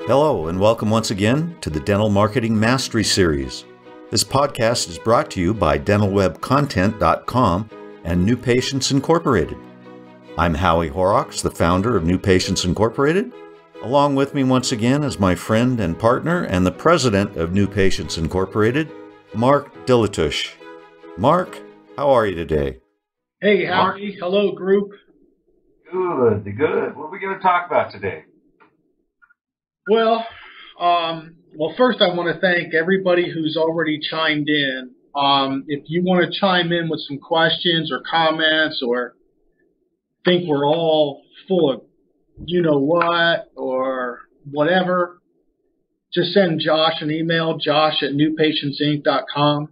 Hello, and welcome once again to the Dental Marketing Mastery Series. This podcast is brought to you by dentalwebcontent.com and New Patients Incorporated. I'm Howie Horrocks, the founder of New Patients Incorporated. Along with me once again is my friend and partner and the president of New Patients Incorporated, Mark Dilatush. Mark, how are you today? Hey, Howie. Hello, group. Good. What are we going to talk about today? Well, first I want to thank everybody who's already chimed in. If you want to chime in with some questions or comments or think we're all full of you-know-what or whatever, just send Josh an email, josh@newpatientsinc.com.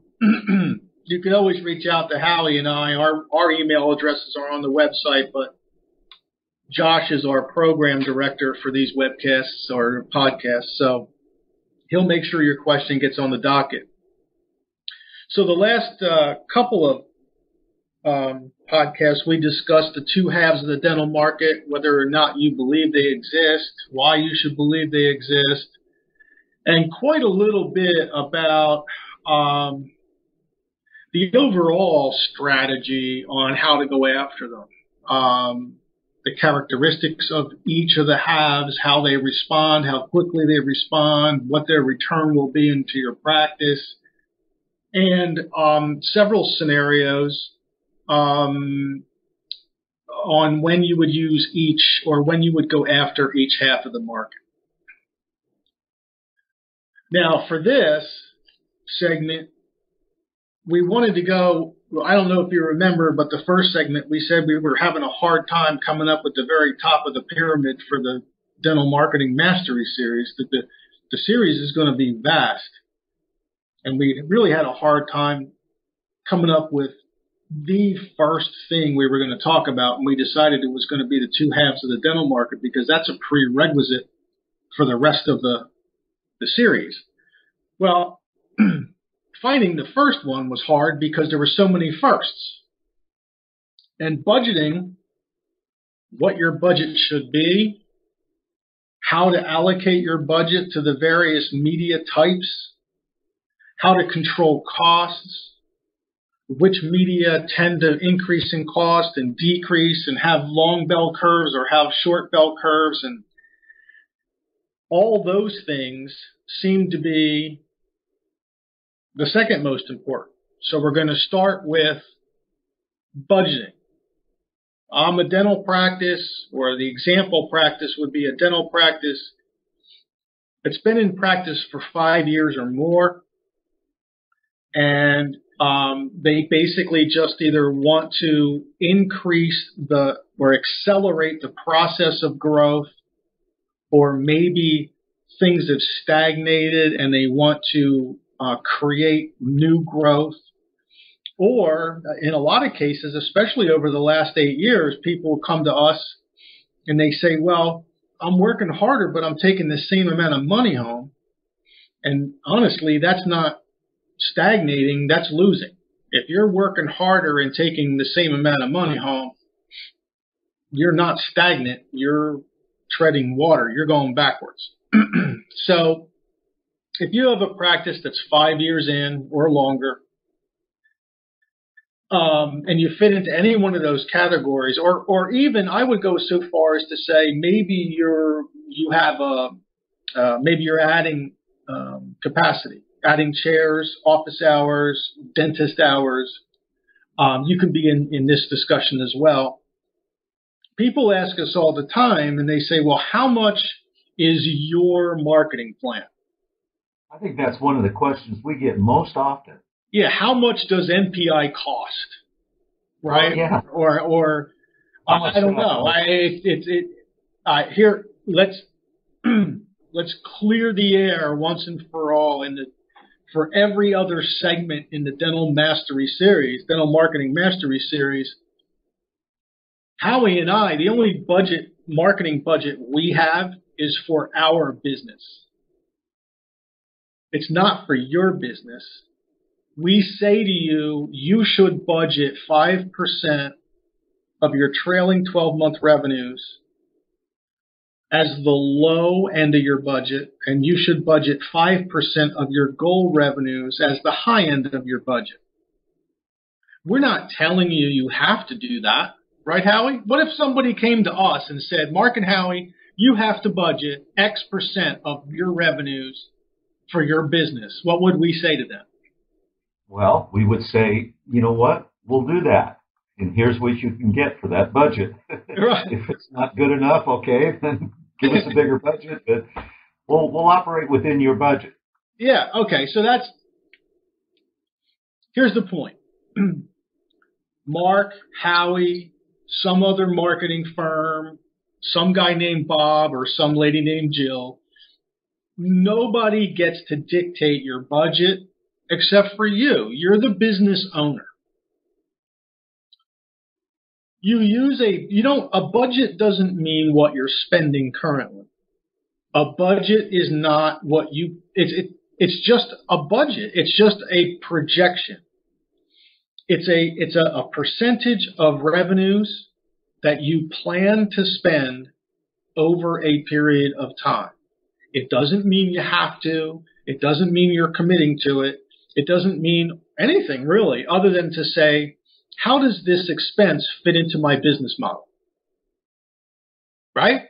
You can always reach out to Howie and I. Our email addresses are on the website, but Josh is our program director for these webcasts or podcasts, so he'll make sure your question gets on the docket. So the last couple of podcasts, we discussed the two halves of the dental market, whether or not you believe they exist, why you should believe they exist, and quite a little bit about the overall strategy on how to go after them. The characteristics of each of the halves, how they respond, how quickly they respond, what their return will be into your practice, and several scenarios on when you would use each or when you would go after each half of the market. Now, for this segment, we wanted to go, I don't know if you remember, but the first segment we said we were having a hard time coming up with the very top of the pyramid for the Dental Marketing Mastery Series, that the series is going to be vast. And we really had a hard time coming up with the first thing we were going to talk about, and we decided it was going to be the two halves of the dental market because that's a prerequisite for the rest of the series. Well, finding the first one was hard because there were so many firsts. And budgeting, what your budget should be, how to allocate your budget to the various media types, how to control costs, which media tend to increase in cost and decrease and have long bell curves or have short bell curves, and all those things seem to be the second most important. So we're going to start with budgeting. I'm a dental practice, or the example practice would be a dental practice that's been in practice for 5 years or more. And they basically just either want to increase or accelerate the process of growth, or maybe things have stagnated and they want to create new growth. Or in a lot of cases, especially over the last 8 years, people come to us and they say, well, I'm working harder, but I'm taking the same amount of money home. And honestly, that's not stagnating, that's losing. If you're working harder and taking the same amount of money home, you're not stagnant, you're treading water, you're going backwards. So if you have a practice that's 5 years in or longer, and you fit into any one of those categories, or even I would go so far as to say maybe you're adding capacity, adding chairs, office hours, dentist hours. You can be in this discussion as well. People ask us all the time, and they say, well, how much is your marketing plan? I think that's one of the questions we get most often. Yeah, how much does NPI cost? Right? Yeah. Or I don't know. Here, let's clear the air once and for all for every other segment in the Dental Mastery Series, Dental Marketing Mastery Series. Howie and I, the only marketing budget we have is for our business. It's not for your business. We say to you, you should budget 5% of your trailing 12-month revenues as the low end of your budget, and you should budget 5% of your goal revenues as the high end of your budget. We're not telling you you have to do that, right, Howie? What if somebody came to us and said, Mark and Howie, you have to budget X% of your revenues for your business? What would we say to them? Well, we would say, you know what? We'll do that. And here's what you can get for that budget. Right. If it's not good enough, okay, then give us a bigger budget, but we'll operate within your budget. Yeah, okay, so here's the point. Mark, Howie, some other marketing firm, some guy named Bob or some lady named Jill, nobody gets to dictate your budget except for you. You're the business owner. A budget doesn't mean what you're spending currently. A budget is not it's just a budget. It's just a projection. It's a percentage of revenues that you plan to spend over a period of time. It doesn't mean you have to. It doesn't mean you're committing to it. It doesn't mean anything really other than to say, how does this expense fit into my business model? Right?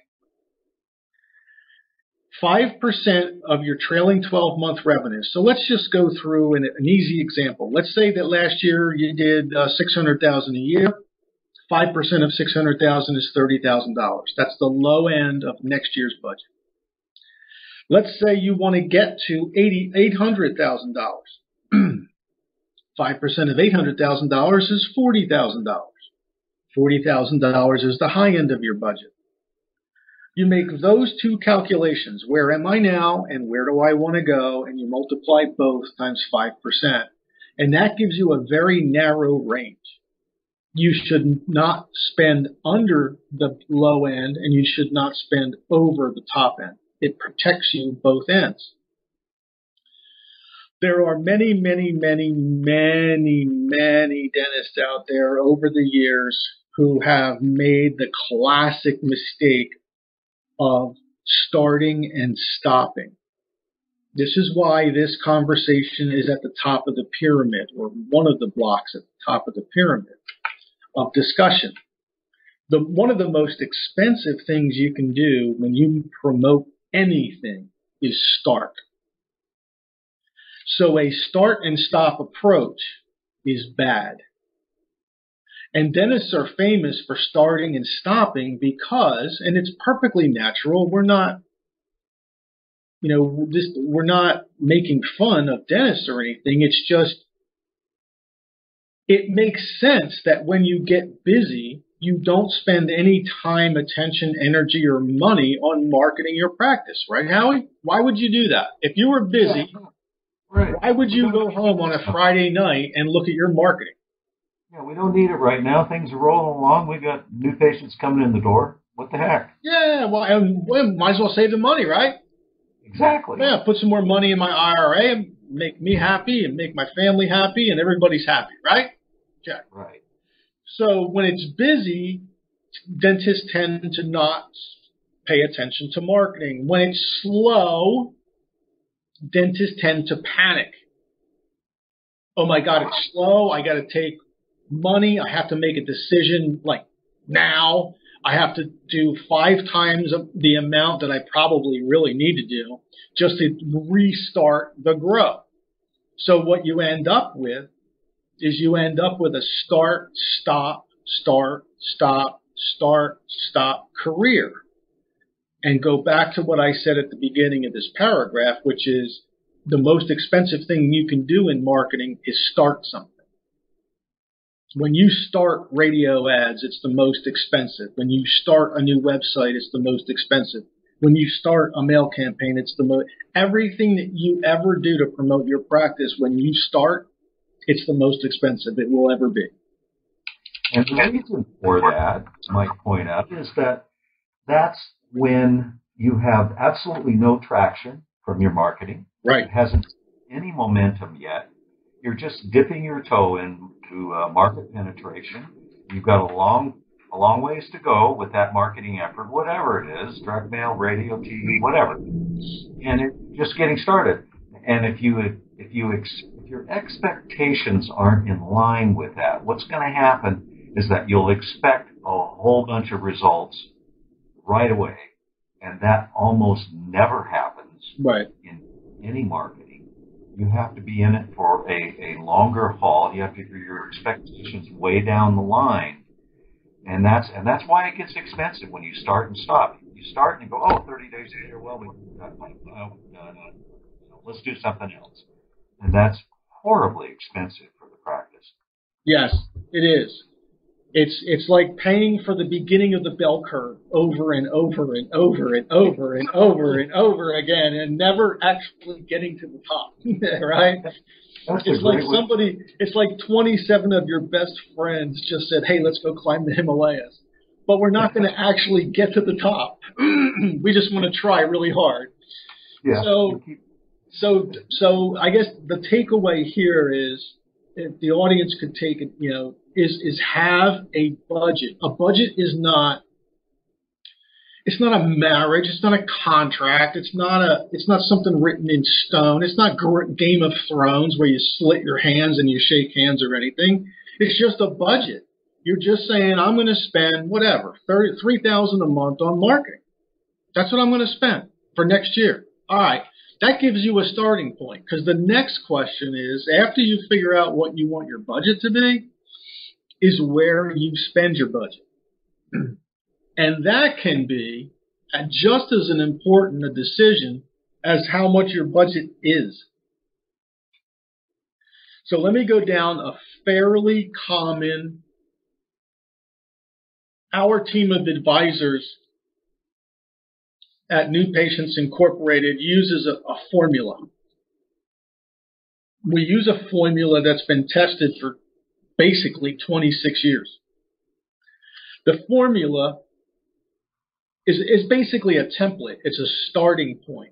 5% of your trailing 12-month revenue. So let's just go through an easy example. Let's say that last year you did $600,000 a year. 5% of $600,000 is $30,000. That's the low end of next year's budget. Let's say you want to get to $800,000. 5% of $800,000 is $40,000. $40,000 is the high end of your budget. You make those two calculations, where am I now and where do I want to go, and you multiply both times 5%. And that gives you a very narrow range. You should not spend under the low end, and you should not spend over the top end. It protects you both ends. There are many, many, many, many, many dentists out there over the years who have made the classic mistake of starting and stopping. This is why this conversation is at the top of the pyramid, or one of the blocks at the top of the pyramid of discussion. One of the most expensive things you can do when you promote anything is start. So a start and stop approach is bad. And dentists are famous for starting and stopping because, and it's perfectly natural, we're not making fun of dentists or anything. It's just, it makes sense that when you get busy, you don't spend any time, attention, energy, or money on marketing your practice, right, Howie? Why would you do that? If you were busy, right, why would you go home on a Friday night and look at your marketing? Yeah, we don't need it right now. Things are rolling along. We got new patients coming in the door. What the heck? Yeah, well, might as well save the money, right? Exactly. Yeah, put some more money in my IRA and make me happy and make my family happy and everybody's happy, right? Okay. Right. So when it's busy, dentists tend to not pay attention to marketing. When it's slow, dentists tend to panic. Oh my God, it's slow. I got to take money. I have to make a decision like now. I have to do 5 times the amount that I probably really need to do just to restart the growth. So what you end up with is you end up with a start, stop, start, stop, start, stop career. And go back to what I said at the beginning of this paragraph, which is the most expensive thing you can do in marketing is start something. When you start radio ads, it's the most expensive. When you start a new website, it's the most expensive. When you start a mail campaign, it's the most. Everything that you ever do to promote your practice, when you start, it's the most expensive it will ever be. And the reason for that, I might point out, is that that's when you have absolutely no traction from your marketing. Right. It hasn't any momentum yet. You're just dipping your toe into market penetration. You've got a long a long ways to go with that marketing effort, whatever it is, direct mail, radio, TV, whatever. And it's just getting started. And if your expectations aren't in line with that, what's going to happen is that you'll expect a whole bunch of results right away. And that almost never happens in any marketing. You have to be in it for a longer haul. You have to do your expectations way down the line. And that's why it gets expensive when you start and stop. You start and you go, 30 days later, well, no, let's do something else. And that's horribly expensive for the practice. Yes, it is. It's like paying for the beginning of the bell curve over and over and over and over and over and over again, and never actually getting to the top, right? It's like 27 of your best friends just said, hey, let's go climb the Himalayas. But we're not going to actually get to the top. We just want to try really hard. Yeah. So I guess the takeaway here is, if the audience could take it, is have a budget. A budget is not. It's not a marriage. It's not a contract. It's not something written in stone. It's not Game of Thrones where you slit your hands and you shake hands or anything. It's just a budget. You're just saying, I'm going to spend whatever, $3,000 a month on marketing. That's what I'm going to spend for next year. All right. That gives you a starting point, because the next question is, after you figure out what you want your budget to be, is where you spend your budget. And that can be just as important a decision as how much your budget is. So let me go down a fairly common, our team of advisors at New Patients Incorporated uses a formula. We use a formula that's been tested for basically 26 years. The formula is basically a template. It's a starting point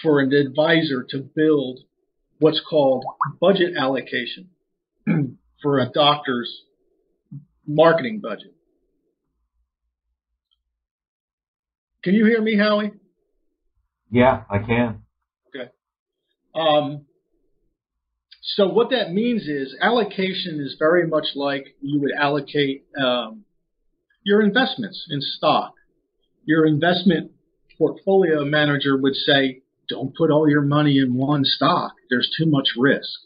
for an advisor to build what's called budget allocation for a doctor's marketing budget. Can you hear me, Howie? Yeah, I can. Okay. So what that means is allocation is very much like you would allocate your investments in stock. Your investment portfolio manager would say, don't put all your money in one stock. There's too much risk.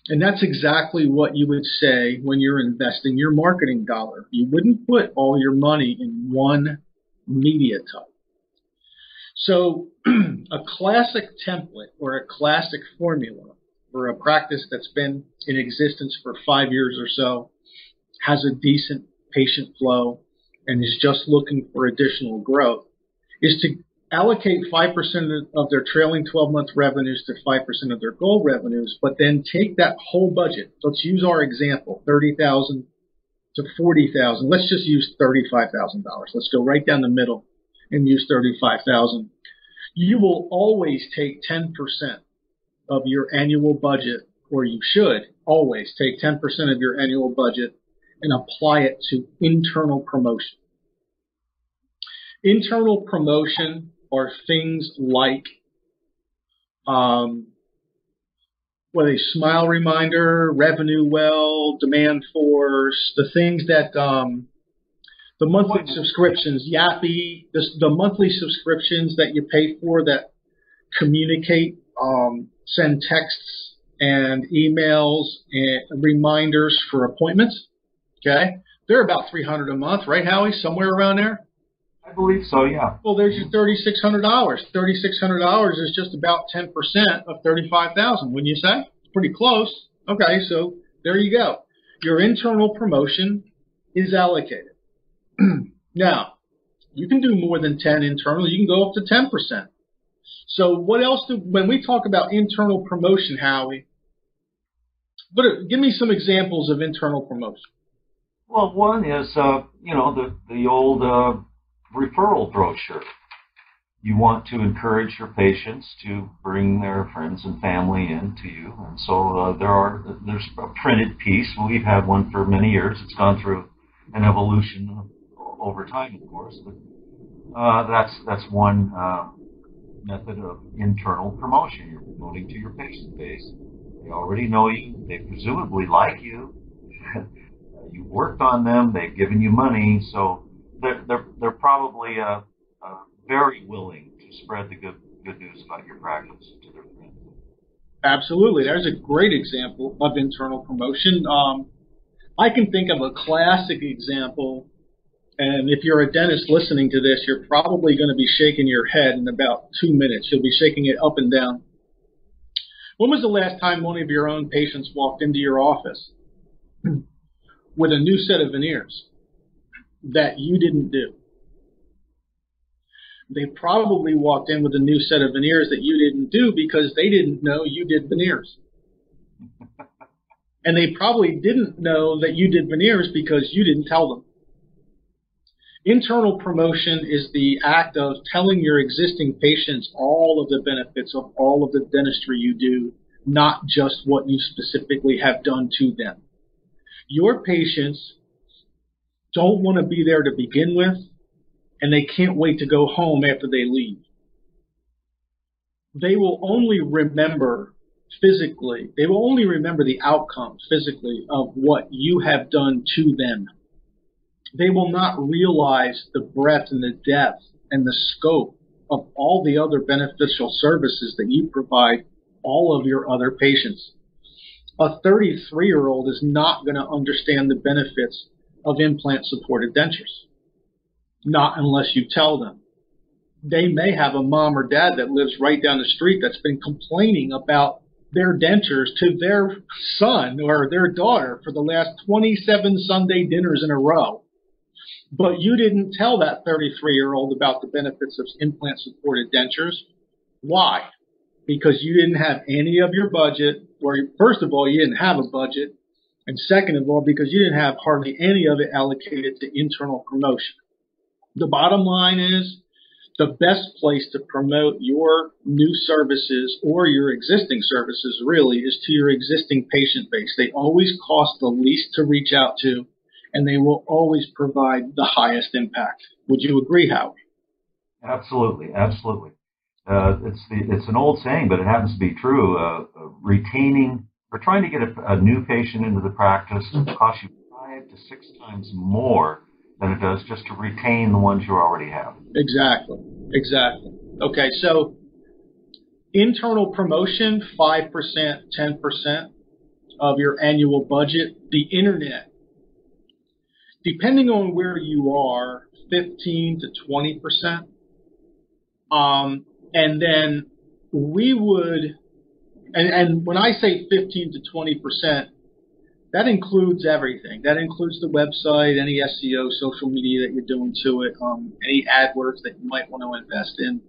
And that's exactly what you would say when you're investing your marketing dollar. You wouldn't put all your money in one media type. So a classic template or a classic formula for a practice that's been in existence for 5 years or so, has a decent patient flow, and is just looking for additional growth, is to allocate 5% of their trailing 12-month revenues to 5% of their goal revenues, but then take that whole budget. Let's use our example, $30,000 to $40,000. Let's just use $35,000. Let's go right down the middle and use $35,000. You will always take 10% of your annual budget, or you should always take 10% of your annual budget and apply it to internal promotion. Internal promotion are things like a smile reminder, revenue well, demand force, the things that the monthly subscriptions, Yappy, the monthly subscriptions that you pay for that communicate, send texts and emails and reminders for appointments. Okay, they're about $300 a month, right, Howie? Somewhere around there. I believe so, yeah. Well, there's your $3,600. $3,600 is just about 10% of $35,000. Wouldn't you say? It's pretty close. Okay, so there you go. Your internal promotion is allocated. Now, you can do more than 10 internal. You can go up to 10%. So what else when we talk about internal promotion, Howie, give me some examples of internal promotion. Well, one is, the old referral brochure. You want to encourage your patients to bring their friends and family in to you. And so there's a printed piece. We've had one for many years. It's gone through an evolution over time, of course. But that's one method of internal promotion. You're promoting to your patient base. They already know you. They presumably like you. You've worked on them. They've given you money, so they're probably very willing to spread the good news about your practice to their friends. Absolutely. There's a great example of internal promotion. I can think of a classic example, and if you're a dentist listening to this, you're probably going to be shaking your head in about 2 minutes. You'll be shaking it up and down. When was the last time one of your own patients walked into your office with a new set of veneers that you didn't do? They probably walked in with a new set of veneers that you didn't do because they didn't know you did veneers. And they probably didn't know that you did veneers because you didn't tell them. Internal promotion is the act of telling your existing patients all of the benefits of all of the dentistry you do, not just what you specifically have done to them. Your patients don't want to be there to begin with, and they can't wait to go home after they leave. They will only remember physically, they will only remember the outcomes physically of what you have done to them. They will not realize the breadth and the depth and the scope of all the other beneficial services that you provide all of your other patients. A 33-year-old is not going to understand the benefits of implant-supported dentures. Not unless you tell them. They may have a mom or dad that lives right down the street that's been complaining about their dentures to their son or their daughter for the last 27 Sunday dinners in a row. But you didn't tell that 33-year-old about the benefits of implant-supported dentures. Why? Because you didn't have any of your budget, or first of all, you didn't have a budget, and second of all, because you didn't have hardly any of it allocated to internal promotion. The bottom line is the best place to promote your new services or your existing services really is to your existing patient base. They always cost the least to reach out to, and they will always provide the highest impact. Would you agree, Howie? Absolutely, absolutely. It's an old saying, but it happens to be true. Retaining or trying to get a new patient into the practice costs you 5 to 6 times more than it does just to retain the ones you already have. Exactly. Okay, so internal promotion, 5%, 10% of your annual budget. The internet, depending on where you are, 15 to 20%. And then we would, and when I say 15 to 20%, that includes everything. That includes the website, any SEO, social media that you're doing to it, any AdWords that you might want to invest in.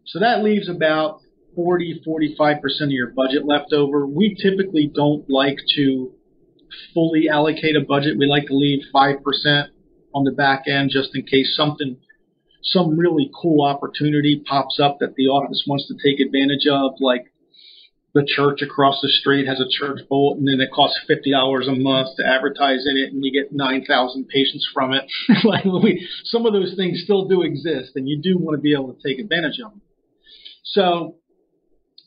So that leaves about 40-45% of your budget left over. We typically don't like to fully allocate a budget. We like to leave 5% on the back end just in case some really cool opportunity pops up that the office wants to take advantage of, like the church across the street has a church bulletin and it costs $50 a month to advertise in it and you get 9,000 patients from it. Some of those things still do exist and you do want to be able to take advantage of them. So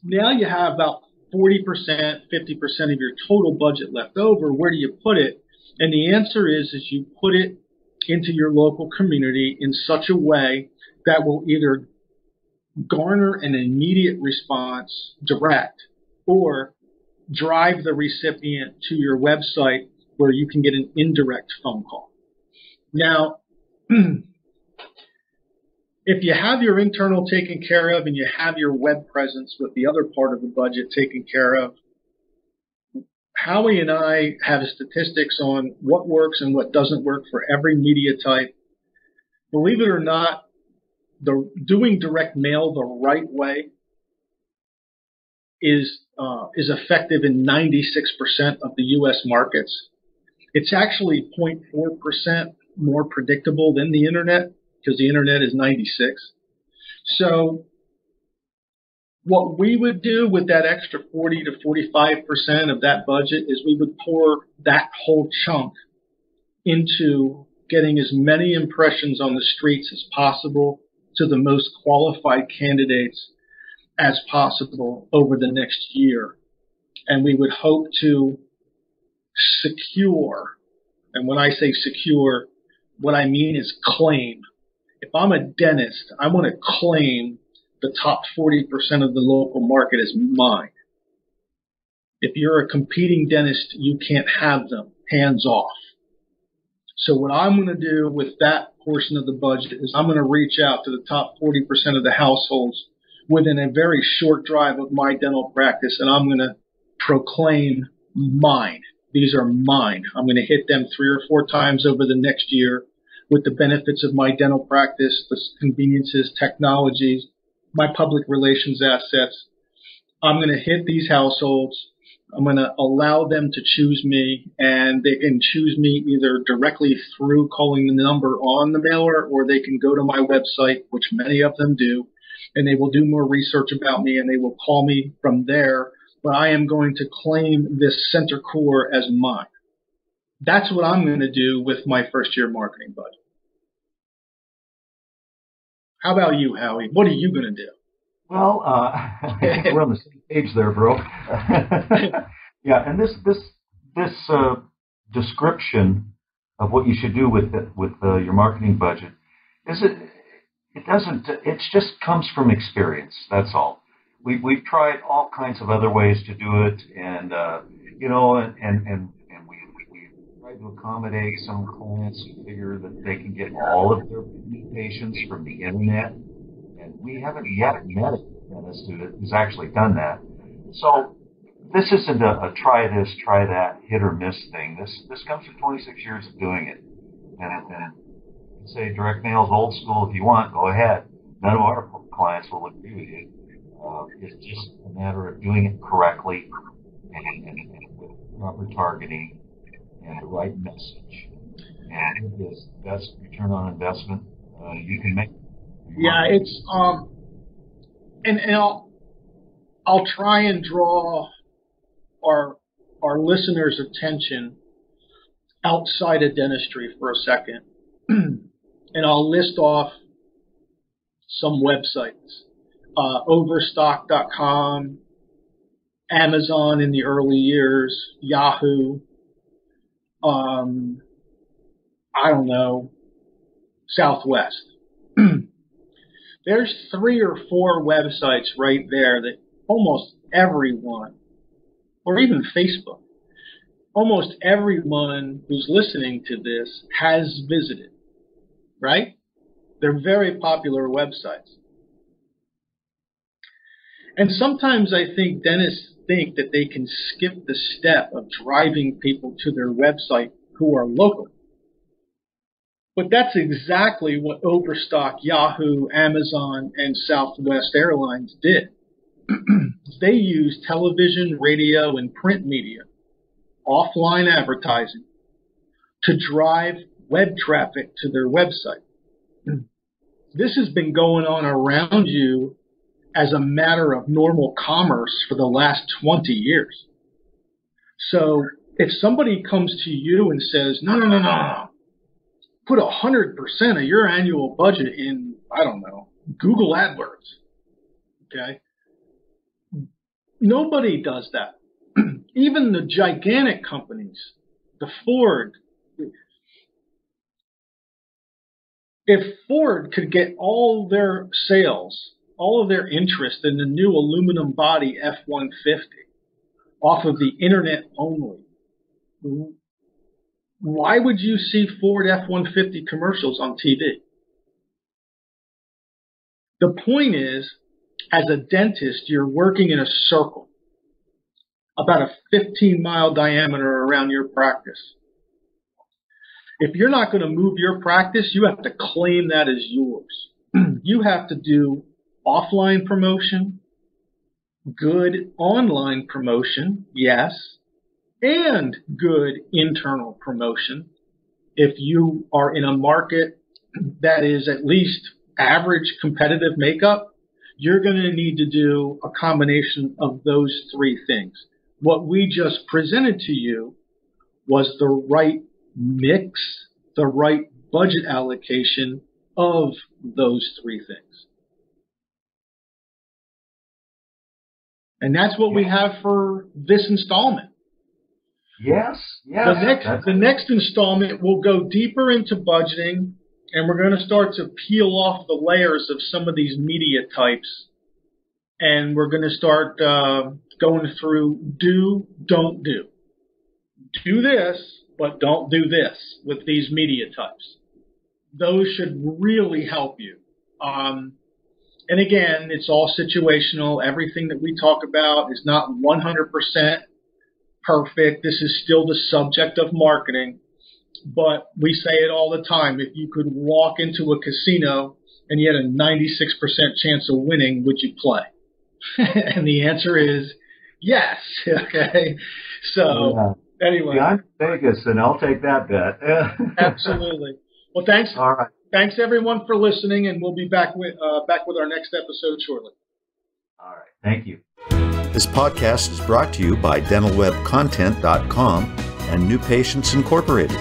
now you have about 40%, 50% of your total budget left over. Where do you put it? And the answer is you put it into your local community in such a way that will either garner an immediate response direct or drive the recipient to your website where you can get an indirect phone call. Now, if you have your internal taken care of and you have your web presence with the other part of the budget taken care of, Howie and I have statistics on what works and what doesn't work for every media type. Believe it or not, doing direct mail the right way is effective in 96% of the U.S. markets. It's actually 0.4% more predictable than the internet because the internet is 96. So what we would do with that extra 40 to 45% of that budget is we would pour that whole chunk into getting as many impressions on the streets as possible to the most qualified candidates as possible over the next year. And we would hope to secure, and when I say secure, what I mean is claim. If I'm a dentist, I want to claim the top 40% of the local market as mine. If you're a competing dentist, you can't have them. Hands off. So what I'm going to do with that portion of the budget is I'm going to reach out to the top 40% of the households within a very short drive of my dental practice, and I'm going to proclaim mine. These are mine. I'm going to hit them 3 or 4 times over the next year with the benefits of my dental practice, the conveniences, technologies, my public relations assets. I'm going to hit these households. I'm going to allow them to choose me, and they can choose me either directly through calling the number on the mailer, or they can go to my website, which many of them do, and they will do more research about me, and they will call me from there. But I am going to claim this center core as mine. That's what I'm going to do with my first year marketing budget. How about you, Howie? What are you going to do? Well, we're on the same page there, bro. Yeah, and this description of what you should do with your marketing budget it just comes from experience. That's all. We've tried all kinds of other ways to do it, and we tried to accommodate some clients who figure that they can get all of their new patients from the internet. And we haven't yet met a dentist who's actually done that. So this isn't a try this, try that, hit or miss thing. This comes from 26 years of doing it. And you can say direct mail's old school if you want, go ahead. None of our clients will agree with you. It's just a matter of doing it correctly and with proper targeting and the right message. And it is the best return on investment you can make. Yeah, it's and I'll try and draw our listeners' attention outside of dentistry for a second, and I'll list off some websites: Overstock.com, Amazon in the early years, Yahoo, I don't know, Southwest. There's 3 or 4 websites right there that almost everyone, or even Facebook, almost everyone who's listening to this has visited, right? They're very popular websites. And sometimes I think dentists think that they can skip the step of driving people to their website who are local. But that's exactly what Overstock, Yahoo, Amazon, and Southwest Airlines did. They used television, radio, and print media, offline advertising, to drive web traffic to their website. This has been going on around you as a matter of normal commerce for the last 20 years. So if somebody comes to you and says, no, put 100% of your annual budget in, I don't know, Google AdWords. Okay? Nobody does that. Even the gigantic companies, the Ford. If Ford could get all their sales, all of their interest in the new aluminum body F-150 off of the internet only, why would you see Ford F-150 commercials on TV? The point is, as a dentist, you're working in a circle, about a 15-mile diameter around your practice. If you're not going to move your practice, you have to claim that as yours. You have to do offline promotion, good online promotion, yes, and good internal promotion. If you are in a market that is at least average competitive makeup, you're going to need to do a combination of those 3 things. What we just presented to you was the right mix the right budget allocation of those three things. And that's what we have for this installment. Yes. The next installment will go deeper into budgeting, and we're going to start to peel off the layers of some of these media types. And we're going to start going through don't do. Do this, but don't do this with these media types. Those should really help you. And again, it's all situational. Everything that we talk about is not 100% perfect. This is still the subject of marketing. But we say it all the time. If you could walk into a casino and you had a 96% chance of winning, would you play? And the answer is yes. Okay. So anyway. I'm Vegas, and I'll take that bet. Absolutely. Well, thanks. All right. Thanks everyone for listening, and we'll be back with our next episode shortly. All right. Thank you. This podcast is brought to you by dentalwebcontent.com and New Patients Incorporated.